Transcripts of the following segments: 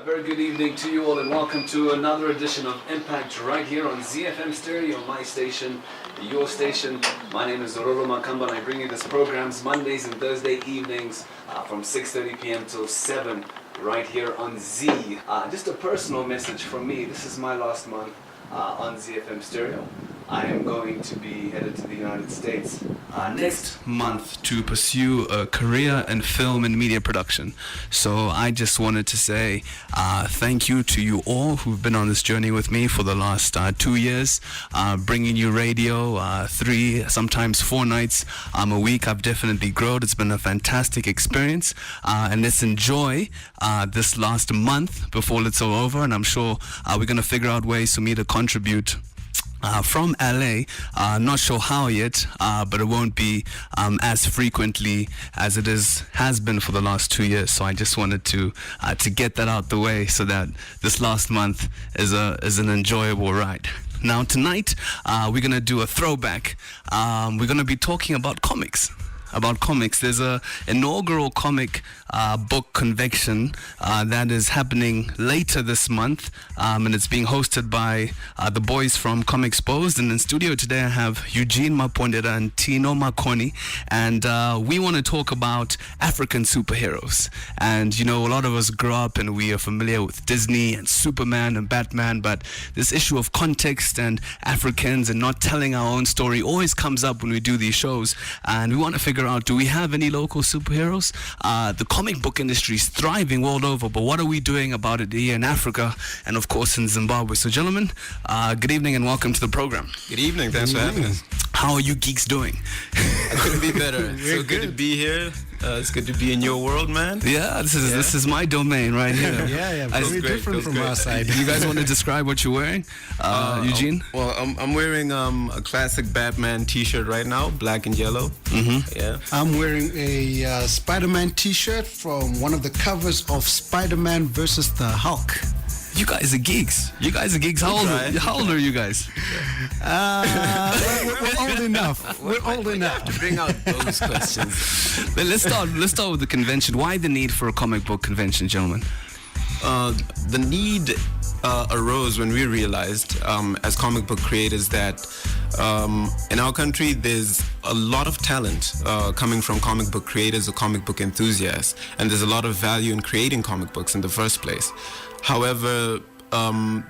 A very good evening to you all and welcome to another edition of Impact right here on ZiFM Stereo, my station, your station. My name is Zororo Makamba and I bring you this programs Mondays and Thursday evenings from 6:30 p.m. till 7 right here on Z. Just a personal message from me. This is my last month on ZiFM Stereo. I am going to be headed to the United States next month to pursue a career in film and media production. So I just wanted to say thank you to you all who've been on this journey with me for the last 2 years, bringing you radio 3, sometimes 4 nights a week. I've definitely grown. It's been a fantastic experience, and let's enjoy this last month before it's all over. And I'm sure we're going to figure out ways for me to contribute from LA, not sure how yet, but it won't be as frequently as it has been for the last 2 years. So I just wanted to get that out the way so that this last month is an enjoyable ride. Now tonight we're gonna do a throwback. We're gonna be talking about comics. There's a inaugural comic book convention that is happening later this month, and it's being hosted by the boys from Comexposed. And in studio today I have Eugene Mapunda and Tino Makoni, and we want to talk about African superheroes. And you know, a lot of us grew up and we are familiar with Disney and Superman and Batman, but this issue of context and Africans and not telling our own story always comes up when we do these shows, and we want to figure out, do we have any local superheroes? The comic book industry is thriving world over, but what are we doing about it here in Africa and of course in Zimbabwe? So gentlemen, good evening and welcome to the program. Good evening, thanks for having us. How are you geeks doing? I couldn't be better. It's so good to be here. It's good to be in your world, man. Yeah, this is my domain right here. yeah, very different from our side. You guys want to describe what you're wearing, Eugene? I'm wearing a classic Batman T-shirt right now, black and yellow. Mm-hmm. Yeah. I'm wearing a Spider-Man T-shirt from one of the covers of Spider-Man versus the Hulk. You guys are geeks. How old are you guys? We're old enough. We're old enough to bring out those questions. But let's start with the convention. Why the need for a comic book convention, gentlemen? The need arose when we realized, as comic book creators, that in our country there's a lot of talent coming from comic book creators or comic book enthusiasts, and there's a lot of value in creating comic books in the first place. However,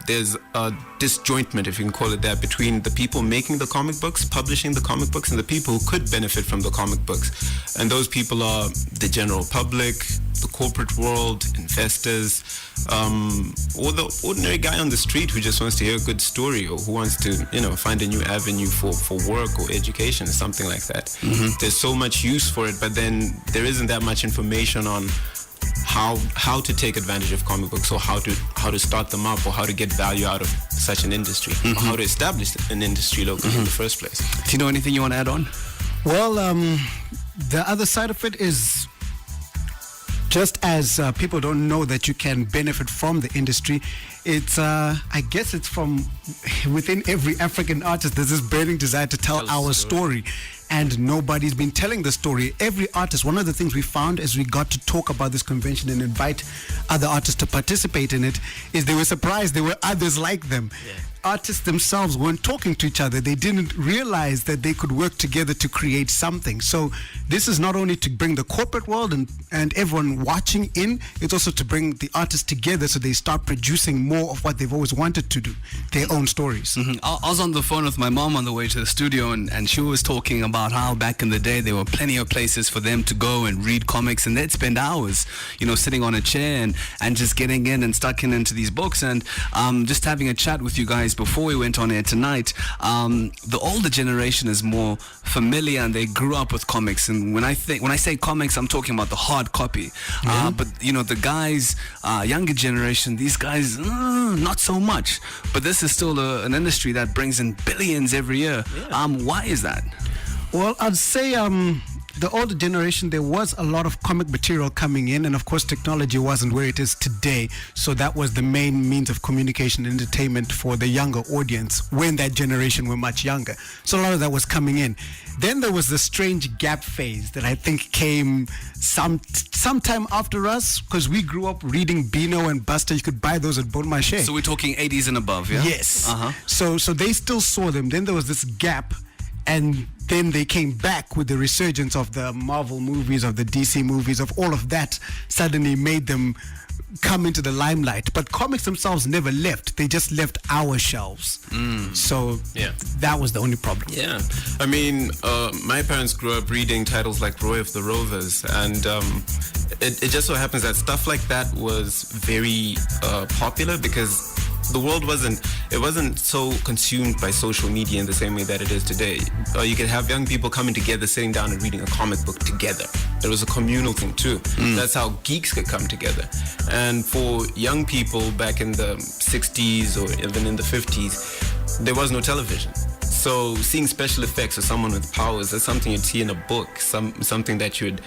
there's a disjointment, if you can call it that, between the people making the comic books, publishing the comic books, and the people who could benefit from the comic books. And those people are the general public, the corporate world, investors, or the ordinary guy on the street who just wants to hear a good story, or who wants to, find a new avenue for work or education, something like that. Mm-hmm. There's so much use for it, but then there isn't that much information on how to take advantage of comic books, or how to start them up, or how to get value out of such an industry, or how to establish an industry locally in the first place. Do you know anything you want to add on? Well, the other side of it is, just as people don't know that you can benefit from the industry, it's I guess it's from within every African artist, there's this burning desire to tell our story. And nobody's been telling the story. Every artist, one of the things we found as we got to talk about this convention and invite other artists to participate in it, is they were surprised there were others like them. Yeah. Artists themselves weren't talking to each other. They didn't realize that they could work together to create something. So this is not only to bring the corporate world and everyone watching in, it's also to bring the artists together so they start producing more of what they've always wanted to do, their own stories. Mm-hmm. I was on the phone with my mom on the way to the studio, and she was talking about how back in the day there were plenty of places for them to go and read comics, and they'd spend hours, sitting on a chair and just getting in and stuck into these books. And just having a chat with you guys before we went on air tonight, the older generation is more familiar and they grew up with comics. And when I say comics, I'm talking about the hard copy. But the guys, younger generation, these guys, not so much. But this is still an industry that brings in billions every year. Yeah. Why is that? Well, I'd say the older generation, there was a lot of comic material coming in, and of course technology wasn't where it is today, so that was the main means of communication and entertainment for the younger audience when that generation were much younger. So a lot of that was coming in. Then there was the strange gap phase that I think came sometime after us, because we grew up reading Beano and Buster. You could buy those at Bon Marché. So we're talking 80s and above, yeah? Yes. So they still saw them. Then there was this gap, and then they came back with the resurgence of the Marvel movies, of the DC movies, of all of that suddenly made them come into the limelight. But comics themselves never left. They just left our shelves. So that was the only problem. Yeah. I mean, my parents grew up reading titles like Roy of the Rovers, and it just so happens that stuff like that was very popular because the world wasn't so consumed by social media in the same way that it is today. You could have young people coming together, sitting down and reading a comic book together. It was a communal thing too. That's how geeks could come together. And for young people back in the 60s or even in the 50s, there was no television. So seeing special effects of someone with powers, that's something you'd see in a book, something that you'd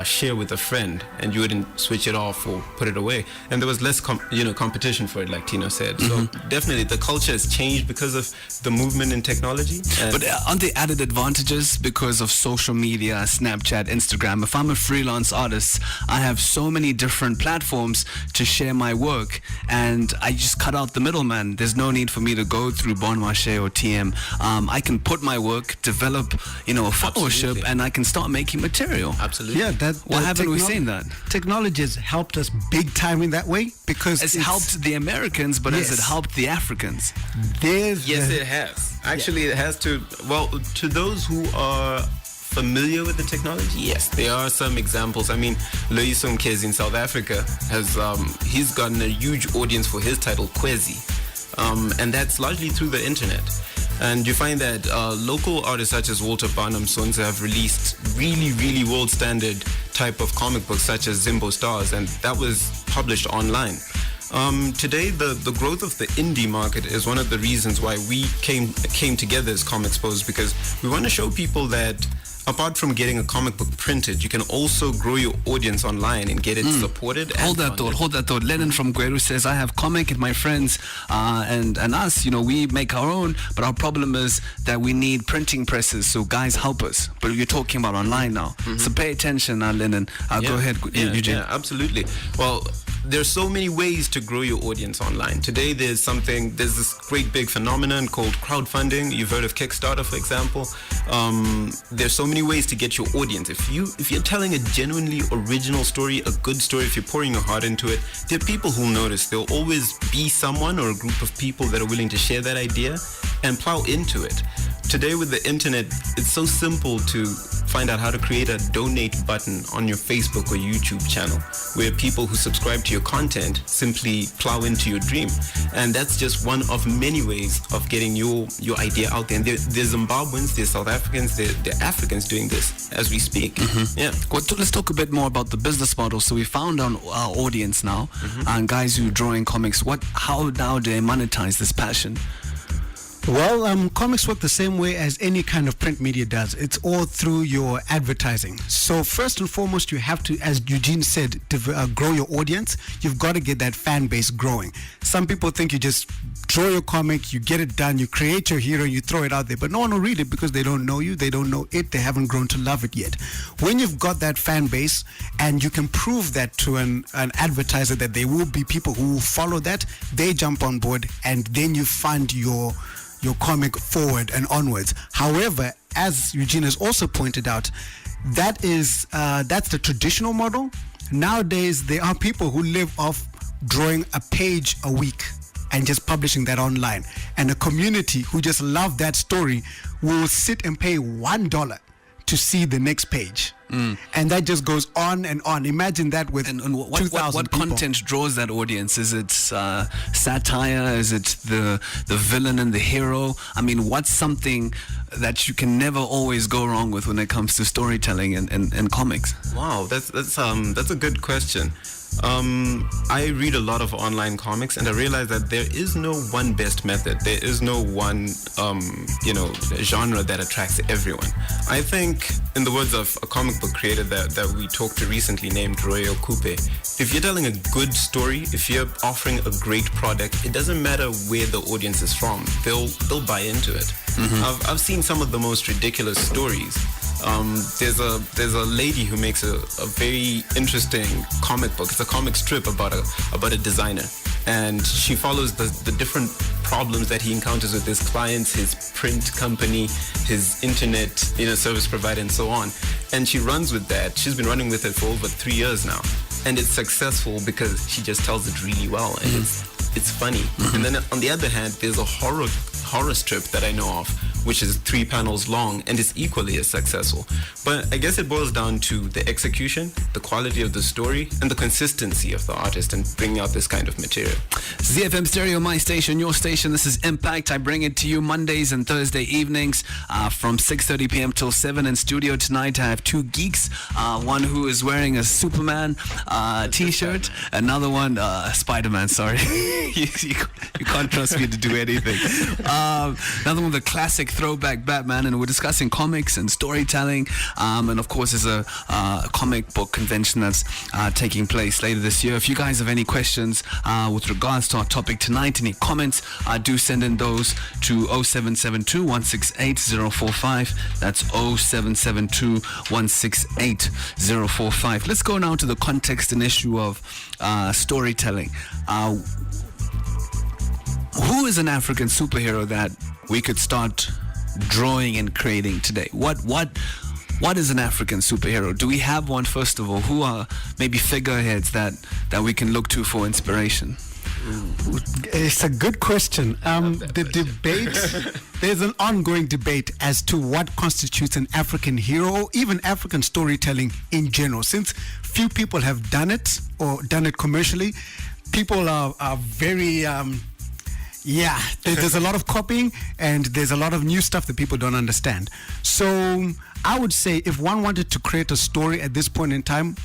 share with a friend, and you wouldn't switch it off or put it away. And there was less competition for it, like Tino said. So definitely the culture has changed because of the movement in technology. But aren't there added advantages because of social media, Snapchat, Instagram? If I'm a freelance artist, I have so many different platforms to share my work, and I just cut out the middleman. There's no need for me to go through Bon Marché or TM. I can put my work, develop, a followership, and I can start making material. Absolutely. Yeah, why haven't we seen that? Technology has helped us big time in that way, because It's helped the Americans, but has it helped the Africans? Yes, it has. Actually, it has to. Well, to those who are familiar with the technology, yes, there are some examples. I mean, Loyiso Mkezi in South Africa has he's gotten a huge audience for his title Kwezi, and that's largely through the internet. And you find that local artists such as Walter Barnum Sonza have released really, really world standard type of comic books such as Zimbo Stars, and that was published online. Today, the growth of the indie market is one of the reasons why we came together as Comexposed, because we want to show people that apart from getting a comic book printed, you can also grow your audience online and get it supported. Hold that thought. Lennon from Gweru says, I have comic and my friends and us, we make our own, but our problem is that we need printing presses, so guys help us. But you're talking about online now. So pay attention now, Lennon. Go ahead, Eugene. Yeah, absolutely. Well, there's so many ways to grow your audience online. Today, there's this great big phenomenon called crowdfunding. You've heard of Kickstarter, for example. There's so many ways to get your audience. If you're telling a genuinely original story, a good story, if you're pouring your heart into it, there are people who'll notice. There'll always be someone or a group of people that are willing to share that idea and plow into it. Today with the internet, it's so simple to find out how to create a donate button on your Facebook or YouTube channel, where people who subscribe to your content simply plow into your dream. And that's just one of many ways of getting your idea out there. And there's Zimbabweans, there's South Africans, there are Africans doing this as we speak. Yeah. Well, let's talk a bit more about the business model. So we found our audience now, and guys who are drawing comics. How now do they monetize this passion? Well, comics work the same way as any kind of print media does. It's all through your advertising. So first and foremost, you have to, as Eugene said, grow your audience. You've got to get that fan base growing. Some people think you just draw your comic, you get it done, you create your hero, you throw it out there, but no one will read it because they don't know you, they don't know it, they haven't grown to love it yet. When you've got that fan base and you can prove that to an advertiser that there will be people who will follow that, they jump on board, and then you fund your comic forward and onwards. However, as Eugene has also pointed out, that's the traditional model. Nowadays, there are people who live off drawing a page a week and just publishing that online. And a community who just love that story will sit and pay $1 to see the next page. And that just goes on and on. Imagine that with 2,000 what people. content draws that audience? Is it satire? Is it the villain and the hero? I mean, what's something that you can never always go wrong with when it comes to storytelling and comics? Wow, that's a good question. I read a lot of online comics, and I realize that there is no one best method. There is no one, genre that attracts everyone. I think, in the words of a comic book creator that we talked to recently named Roy Okupe, if you're telling a good story, if you're offering a great product, it doesn't matter where the audience is from. They'll buy into it. Mm-hmm. I've seen some of the most ridiculous stories. There's a lady who makes a very interesting comic book. It's a comic strip about a designer, and she follows the different problems that he encounters with his clients, his print company, his internet service provider, and so on. And she runs with that. She's been running with it for over 3 years now, and it's successful because she just tells it really well, and it's funny. Mm-hmm. And then on the other hand, there's a horror strip that I know of, which is 3 panels long and is equally as successful. But I guess it boils down to the execution, the quality of the story, and the consistency of the artist in bringing out this kind of material. ZiFM Stereo, my station, your station. This is Impact. I bring it to you Mondays and Thursday evenings from 6:30 p.m. till 7. In studio tonight, I have 2 geeks. One who is wearing a Superman t-shirt. Another one, Spider-Man, sorry. you can't trust me to do anything. Another one, the classic throwback Batman, and we're discussing comics and storytelling, and of course there's a comic book convention that's taking place later this year. If you guys have any questions with regards to our topic tonight, any comments, do send in those to 0772 168 045. That's 0772 168 045. Let's go now to the context and issue of storytelling. Who is an African superhero that we could start drawing and creating today? What is an African superhero? Do we have one, first of all? Who are maybe figureheads that we can look to for inspiration? It's a good question. The debate, there's an ongoing debate as to what constitutes an African hero, or even African storytelling in general. Since few people have done it or done it commercially, people are very... there's a lot of copying, and there's a lot of new stuff that people don't understand. So I would say if one wanted to create a story at this point in time,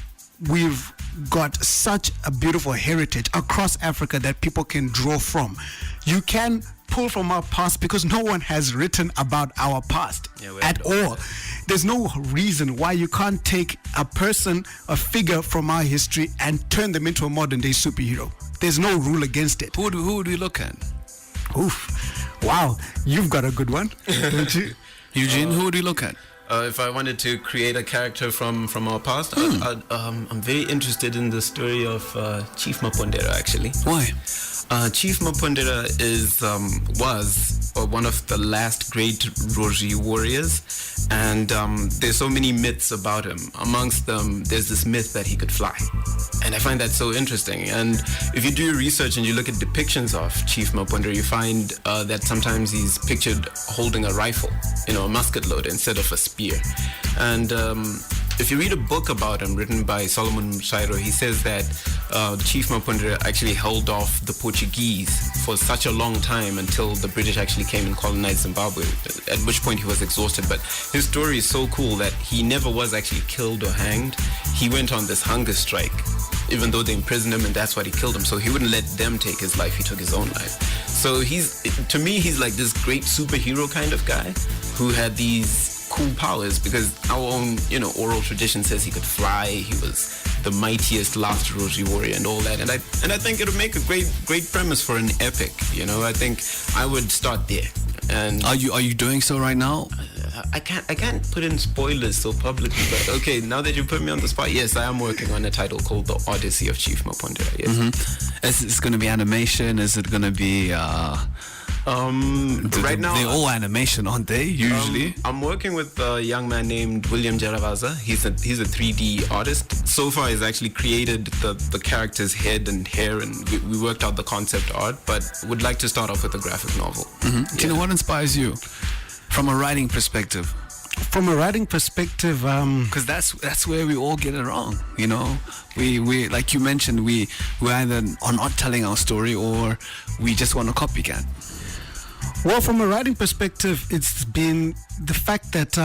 we've got such a beautiful heritage across Africa that people can draw from. You can pull from our past because no one has written about our past at all. There's no reason why you can't take a person, a figure from our history, and turn them into a modern day superhero. There's no rule against it. Who would we look at? Oof. Wow, you've got a good one, don't you? Eugene, who would we look at? If I wanted to create a character from our past, I'm very interested in the story of Chief Mapunda, actually. Why? Chief Mapunda was one of the last great Roji warriors, and there's so many myths about him. Amongst them, there's this myth that he could fly, and I find that so interesting. And if you do your research and you look at depictions of Chief Mapunda, you find that sometimes he's pictured holding a rifle, a musket loader instead of a spear. And if you read a book about him written by Solomon Mshairo, he says that Chief Mapunda actually held off the Portuguese for such a long time until the British actually came and colonized Zimbabwe, at which point he was exhausted. But his story is so cool that he never was actually killed or hanged. He went on this hunger strike, even though they imprisoned him, and that's why he killed him. So he wouldn't let them take his life, he took his own life. So to me, he's like this great superhero kind of guy who had these cool powers, because our own, oral tradition says he could fly. He was the mightiest last Roji warrior and all that. And I think it would make a great premise for an epic. I think I would start there. And are you doing so right now? I can't put in spoilers so publicly, but okay, now that you put me on the spot, yes, I am working on a title called The Odyssey of Chief Mapunda. Yes. Mm-hmm. Is it going to be animation? Is it going to be right now they're all animation, aren't they? Usually. I'm working with a young man named William Jaravaza. He's a 3D artist. So far, he's actually created the character's head and hair, and we worked out the concept art. But would like to start off with a graphic novel. Mm-hmm. Yeah. Tina, what inspires you from a writing perspective? From a writing perspective, because that's where we all get it wrong. We like you mentioned, we either are not telling our story or we just want to copycat. Well, from a writing perspective, it's been the fact that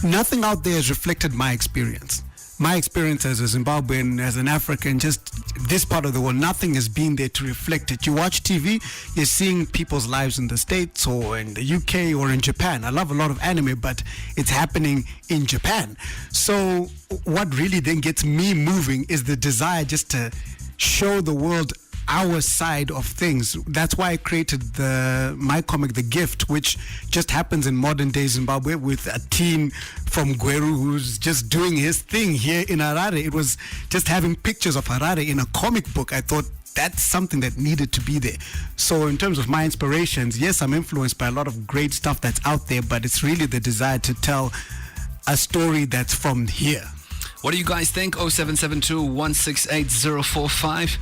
nothing out there has reflected my experience. my experience as a Zimbabwean, as an African, just this part of the world, nothing has been there to reflect it. You watch TV, you're seeing people's lives in the States or in the UK or in Japan. I love a lot of anime, but it's happening in Japan. So what really then gets me moving is the desire just to show the world our side of things. That's why I created my comic, The Gift, which just happens in modern day Zimbabwe with a teen from Gweru who's just doing his thing here in Harare. It was just having pictures of Harare in a comic book. I thought that's something that needed to be there. So in terms of my inspirations, yes, I'm influenced by a lot of great stuff that's out there, but it's really the desire to tell a story that's from here. What do you guys think? 0772 168 045.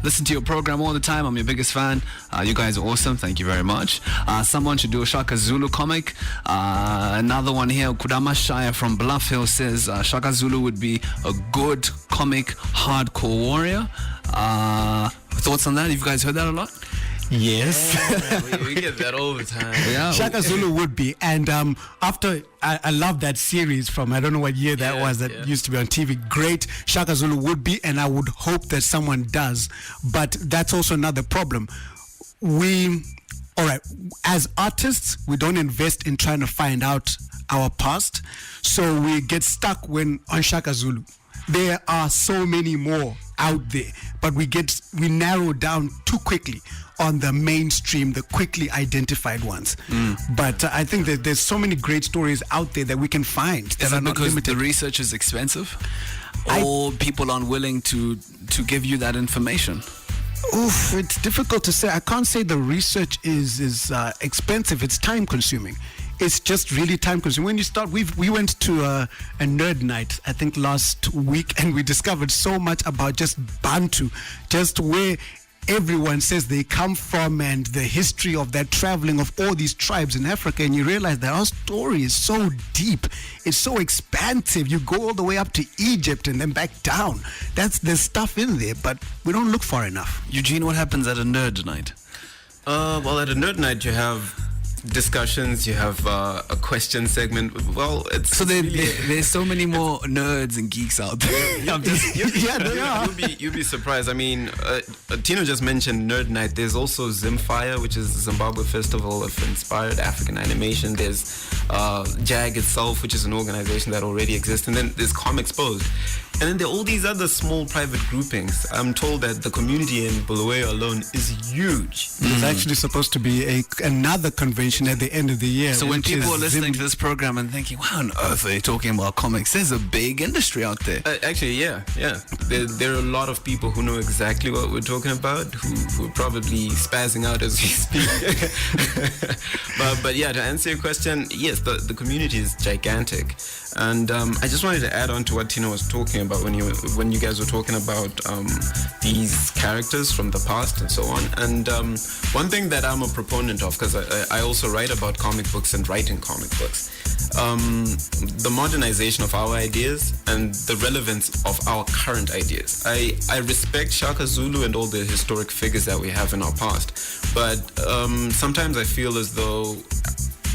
Listen to your program all the time. I'm your biggest fan. You guys are awesome. Thank you very much. Someone should do a Shaka Zulu comic. Another one here, Kudama Shire from Bluff Hill says Shaka Zulu would be a good comic hardcore warrior. Thoughts on that? Have you guys heard that a lot? Yes. We get that all the time. Yeah. Shaka Zulu would be. And after, I love that series from, I don't know what year that was, that used to be on TV. Great. Shaka Zulu would be, and I would hope that someone does. But that's also another problem. All right, as artists, we don't invest in trying to find out our past. So we get stuck on Shaka Zulu. There are so many more out there, but we narrow down too quickly on the mainstream, the quickly identified ones. But I think that there's so many great stories out there that we can find that Is are it not because limited. the research is expensive? Or people aren't willing to give you that information? Oof, it's difficult to say. I can't say the research is expensive. It's time consuming. It's just really time consuming. When you start, we went to a nerd night, I think last week, and we discovered so much about just Bantu, just where everyone says they come from and the history of that traveling of all these tribes in Africa, and you realize that our story is so deep, it's so expansive. You go all the way up to Egypt and then back down. There's stuff in there, but we don't look far enough. Eugene, what happens at a nerd night? Well, at a nerd night, you have discussions, you have a question segment. Well, it's So there's so many more nerds and geeks out there. I'm just, you'll be surprised. I mean, Tino just mentioned Nerd Night. There's also Zimfire, which is the Zimbabwe Festival of Inspired African Animation. There's JAG itself, which is an organization that already exists. And then there's Comexposed. And then there are all these other small private groupings. I'm told that the community in Bulawayo alone is huge. There's actually supposed to be another convention at the end of the year. so when which people is are listening to this program and thinking, why on earth are they talking about comics? There's a big industry out there. Actually, yeah. There are a lot of people who know exactly what we're talking about, who are probably spazzing out as we speak. but yeah, to answer your question, yes, the community is gigantic. And I just wanted to add on to what Tino was talking about when you guys were talking about these characters from the past and so on. And one thing that I'm a proponent of, because I also write about comic books and write in comic books, the modernization of our ideas and the relevance of our current ideas. I respect Shaka Zulu and all the historic figures that we have in our past, but sometimes I feel as though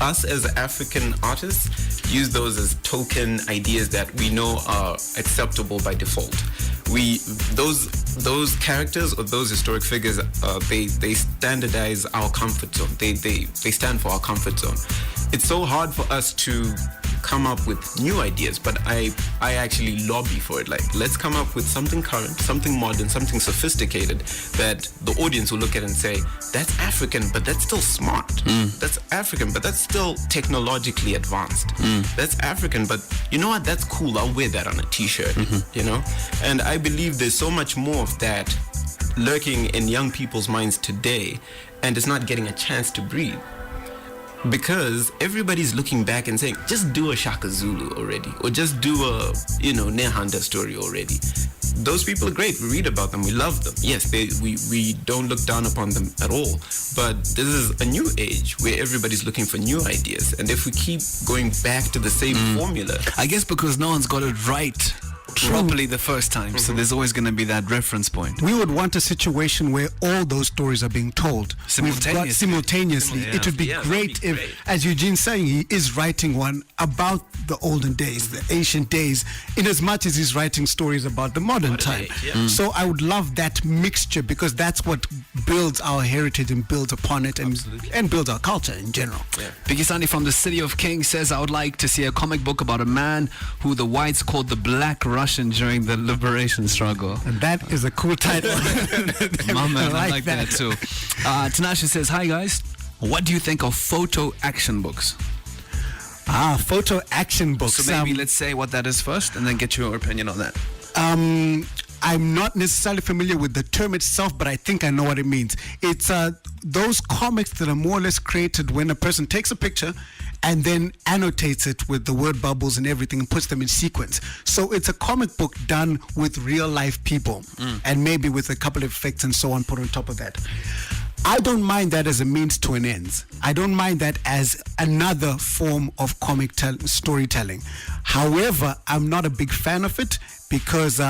us as African artists use those as token ideas that we know are acceptable by default. Those characters or those historic figures, they standardize our comfort zone. They stand for our comfort zone. It's so hard for us to come up with new ideas, but I actually lobby for it. Like, let's come up with something current, something modern, something sophisticated that the audience will look at and say, that's African, but that's still smart. That's African, but that's still technologically advanced. That's African, but you know what? That's cool. I'll wear that on a t-shirt, you know? And I believe there's so much more of that lurking in young people's minds today, and it's not getting a chance to breathe. Because everybody's looking back and saying, just do a Shaka Zulu already, or just do a, Nehanda story already. Those people are great. We read about them. We love them. Yes, we don't look down upon them at all. But this is a new age where everybody's looking for new ideas. And if we keep going back to the same formula... I guess because no one's got it right properly the first time. So there's always going to be that reference point. We would want a situation where all those stories are being told. Simultaneously. Yeah. It would be great if, as Eugene's saying, he is writing one about the olden days, the ancient days, in as much as he's writing stories about the modern time. So I would love that mixture, because that's what builds our heritage and builds upon it, and builds our culture in general. Biggie Sandy from the City of Kings says, I would like to see a comic book about a man who the whites called the Black Russian during the liberation struggle. And that is a cool title. My man, I like that too. Tanasha says, hi guys, what do you think of photo action books? Photo action books. So maybe let's say what that is first and then get your opinion on that. I'm not necessarily familiar with the term itself, but I think I know what it means. It's those comics that are more or less created when a person takes a picture and then annotates it with the word bubbles and everything and puts them in sequence. So it's a comic book done with real life people and maybe with a couple of effects and so on put on top of that. I don't mind that as a means to an end. I don't mind that as another form of comic storytelling. However, I'm not a big fan of it because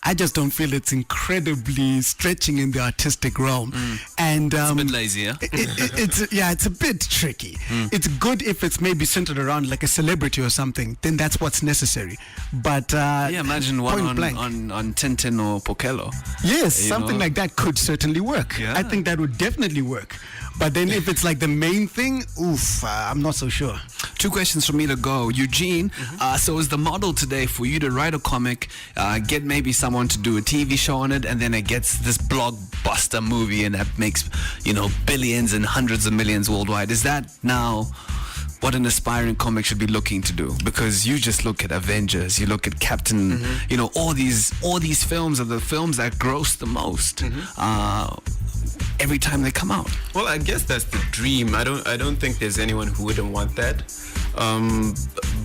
I just don't feel it's incredibly stretching in the artistic realm. And it's a bit lazy, yeah? It's a bit tricky. It's good if it's maybe centered around like a celebrity or something, then that's what's necessary. But imagine one on Tintin or Pokelo. Yes, something like that could certainly work. Yeah. I think that would definitely work. But then if it's like the main thing, I'm not so sure. 2 questions for me to go. Eugene, so is the model today for you to write a comic, get maybe someone to do a TV show on it, and then it gets this blockbuster movie and that makes, billions and hundreds of millions worldwide? Is that now what an aspiring comic should be looking to do? Because you just look at Avengers, you look at Captain, all these films are the films that gross the most. Every time they come out. Well, I guess that's the dream. I don't think there's anyone who wouldn't want that.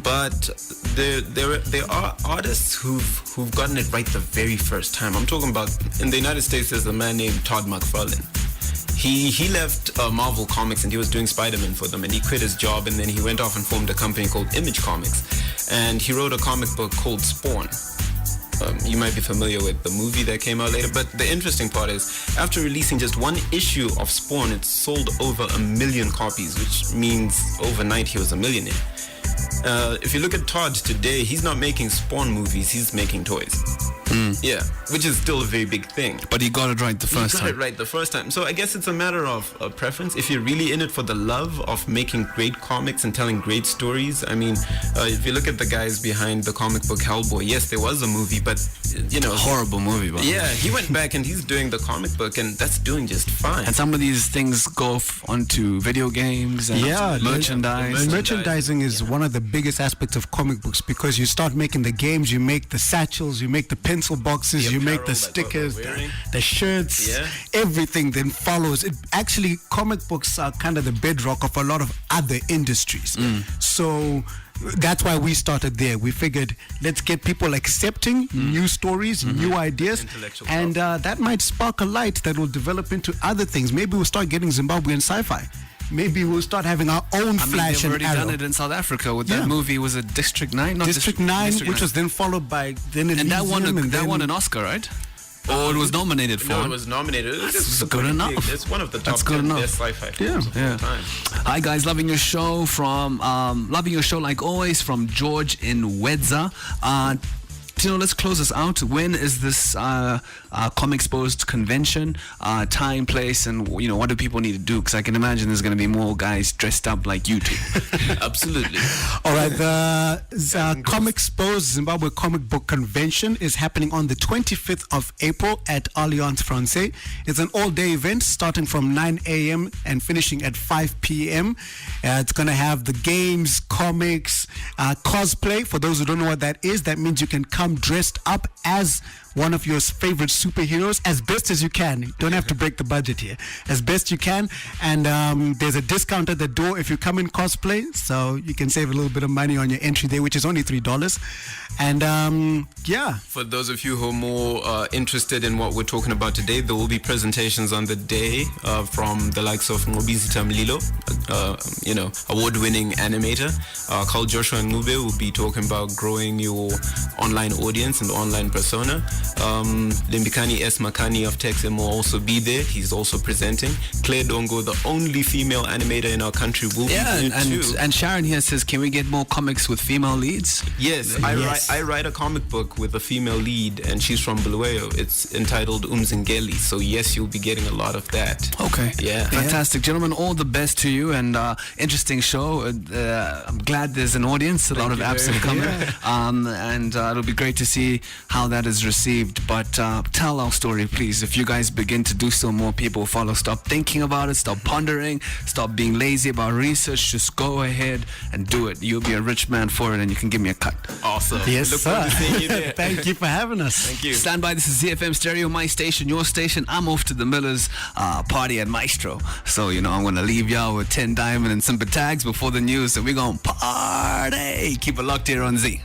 But there are artists who've gotten it right the very first time. I'm talking about, in the United States, there's a man named Todd McFarlane. He left Marvel Comics and he was doing Spider-Man for them, and he quit his job and then he went off and formed a company called Image Comics, and he wrote a comic book called Spawn. You might be familiar with the movie that came out later, but the interesting part is, after releasing just one issue of Spawn, it sold over 1 million copies, which means overnight he was a millionaire. If you look at Todd today, he's not making Spawn movies, he's making toys. Yeah, which is still a very big thing. But he got it right the first time. He got it right the first time. So I guess it's a matter of preference. If you're really in it for the love of making great comics and telling great stories, I mean, if you look at the guys behind the comic book Hellboy, yes, there was a movie, but, horrible movie, but yeah, he went back and he's doing the comic book, and that's doing just fine. And some of these things go onto video games and merchandise. Merchandising is one of the biggest aspects of comic books, because you start making the games, you make the satchels, you make the pencil boxes, you make the stickers, the shirts, everything then follows. It actually, comic books are kind of the bedrock of a lot of other industries. So that's why we started there. We figured, let's get people accepting new stories, new ideas, and that might spark a light that will develop into other things. Maybe we'll start getting Zimbabwean sci-fi. Maybe we'll start having our own Flash and Arrow. They've already done it in South Africa with that movie. Was it District 9? District 9, which was then followed by and that won an Oscar, right? Or it was nominated for. No, it was nominated. It's good enough. It's one of the top 10 best sci-fi films of all time. Hi guys, loving your show like always from George in Wedza. Let's close this out. When is this Comexposed convention? Time, place, and what do people need to do? Because I can imagine there's going to be more guys dressed up like you two. Absolutely. All right, the Comexposed Zimbabwe Comic Book Convention is happening on the 25th of April at Alliance Francaise. It's an all-day event starting from 9 a.m. and finishing at 5 p.m. It's going to have the games, comics, cosplay. For those who don't know what that is, that means you can come dressed up as one of your favorite superheroes as best as you can. You don't have to break the budget here. As best you can. And there's a discount at the door if you come in cosplay, so you can save a little bit of money on your entry there, which is only $3. And for those of you who are more interested in what we're talking about today, there will be presentations on the day from the likes of Ngobizita Mlilo, award-winning animator. Carl Joshua Ngube will be talking about growing your online online audience and online persona. Limbikani S. Makani of Texim will also be there. He's also presenting. Claire Dongo, the only female animator in our country, will be there too. And Sharon here says, can we get more comics with female leads? Yes, I write a comic book with a female lead, and she's from Bulawayo. It's entitled Umzingeli. So yes, you'll be getting a lot of that. Okay. Yeah. Fantastic. Gentlemen, all the best to you, and interesting show. I'm glad there's an audience, a lot of apps are coming. And it'll be great to see how that is received. But tell our story, please. If you guys begin to do so, more people follow. Stop thinking about it, stop pondering, stop being lazy about research. Just go ahead and do it. You'll be a rich man for it, and you can give me a cut. Awesome. Yes, Look sir. forward to seeing you there. Thank you for having us. Thank you. Stand by. This is ZiFM Stereo, my station, your station. I'm off to the Millers party at Maestro. So, I'm going to leave y'all with 10 Diamond and some tags before the news. So we're going to party. Keep it locked here on Z.